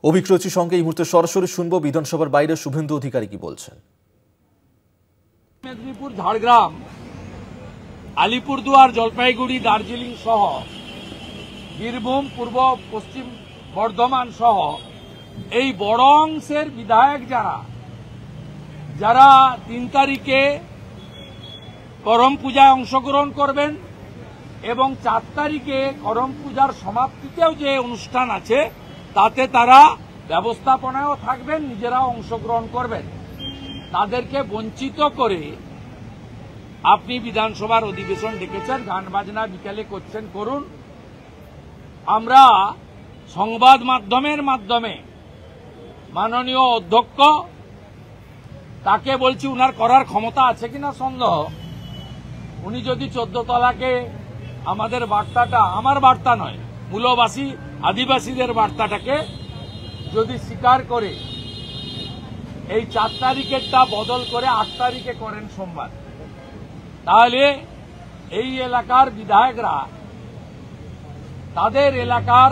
অভিক্রচির সঙ্গে এই মুহূর্তে সরাসরি শুনবো বিধানসভার বাইরে শুভেন্দু অধিকারী কি বলছেন। মেদিনীপুর, ঝাড়গ্রাম, আলিপুরদুয়ার, জলপাইগুড়ি, দার্জিলিং সহ বীরভূম, পূর্ব পশ্চিম বর্ধমান সহ এই বড় অংশের বিধায়ক যারা ৩ তারিখে করম পূজায় অংশগ্রহণ করবেন এবং ৪ তারিখে করম পূজার সমাপ্তিতেও যে অনুষ্ঠান আছে তাতে তারা ব্যবস্থাপনায়ও থাকবেন, নিজেরাও অংশগ্রহণ করবেন, তাদেরকে বঞ্চিত করে আপনি বিধানসভার অধিবেশন ডেকেছেন, গান বাজনা বিকালে করছেন, করুন। আমরা সংবাদ মাধ্যমের মাধ্যমে মাননীয় অধ্যক্ষ তাকে বলছি, উনার করার ক্ষমতা আছে কিনা সন্দেহ। উনি যদি 14 তলাকে আমাদের বার্তাটা, আমার বার্তা নয়, মূলবাসী আদিবাসীদের বার্তাটাকে যদি স্বীকার করে এই 4 তারিখেরটা বদল করে 8 তারিখে করেন সোমবার, তাহলে এই এলাকার বিধায়করা তাদের এলাকার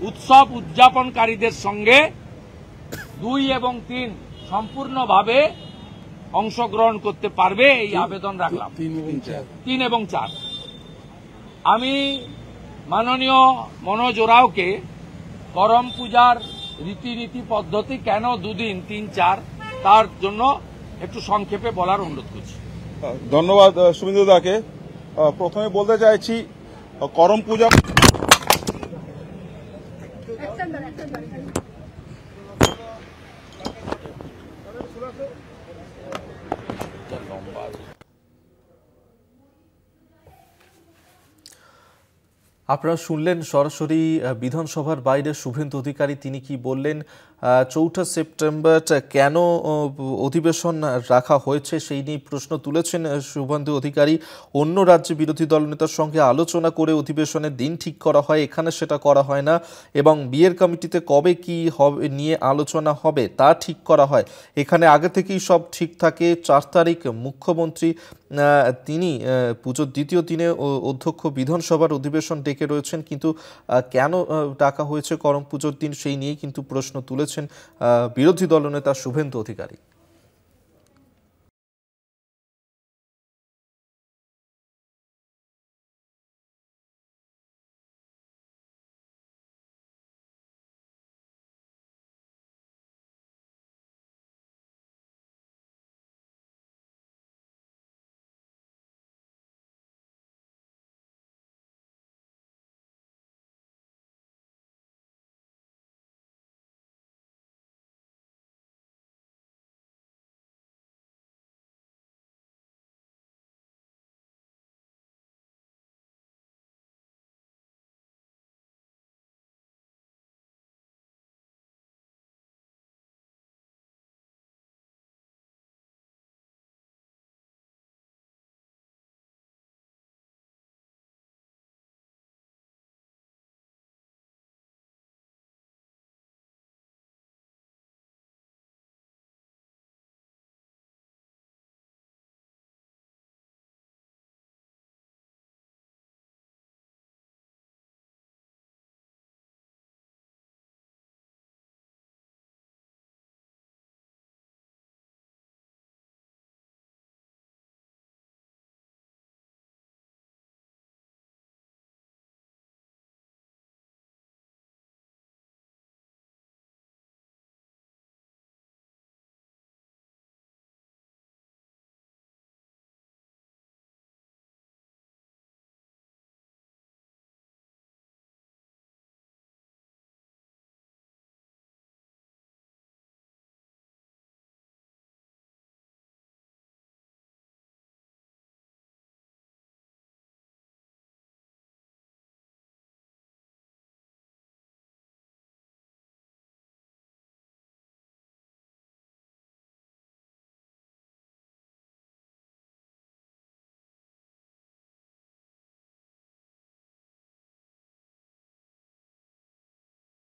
উৎসব উদযাপনকারীদের সঙ্গে 2 এবং 3 সম্পূর্ণভাবে অংশগ্রহণ করতে পারবে, এই আবেদন রাখলাম। 3 এবং 4 আমি মাননীয় মনোজ ওরাওকে করম পূজার রীতিনীতি পদ্ধতি কেন 2 দিন 3, 4 তার জন্য একটু সংক্ষেপে বলার অনুরোধ করছি। ধন্যবাদ শুভেন্দু দাকে। প্রথমে বলতে চাইছি, করম পূজা আপনারা শুনলেন সরাসরি বিধানসভার বাইরে শুভেন্দু অধিকারী তিনি কি বললেন। 4 সেপ্টেম্বর কেন অধিবেশন রাখা হয়েছে সেই নিয়ে প্রশ্ন তুলেছেন শুভেন্দু অধিকারী। অন্য রাজ্যে বিরোধী দলনেতার সঙ্গে আলোচনা করে অধিবেশনের দিন ঠিক করা হয়, এখানে সেটা করা হয় না, এবং বিয়ের কমিটিতে কবে কি হবে নিয়ে আলোচনা হবে তা ঠিক করা হয়। এখানে আগে থেকেই সব ঠিক থাকে। 4 তারিখ মুখ্যমন্ত্রী তিনি পুজোর দ্বিতীয় দিনে অধ্যক্ষ বিধানসভার অধিবেশন ডেকে রয়েছেন, কিন্তু কেন ডাকা হয়েছে করম পুজোর দিন সেই নিয়েই কিন্তু প্রশ্ন তুলেছেন বিরোধী দলনেতা শুভেন্দু অধিকারী।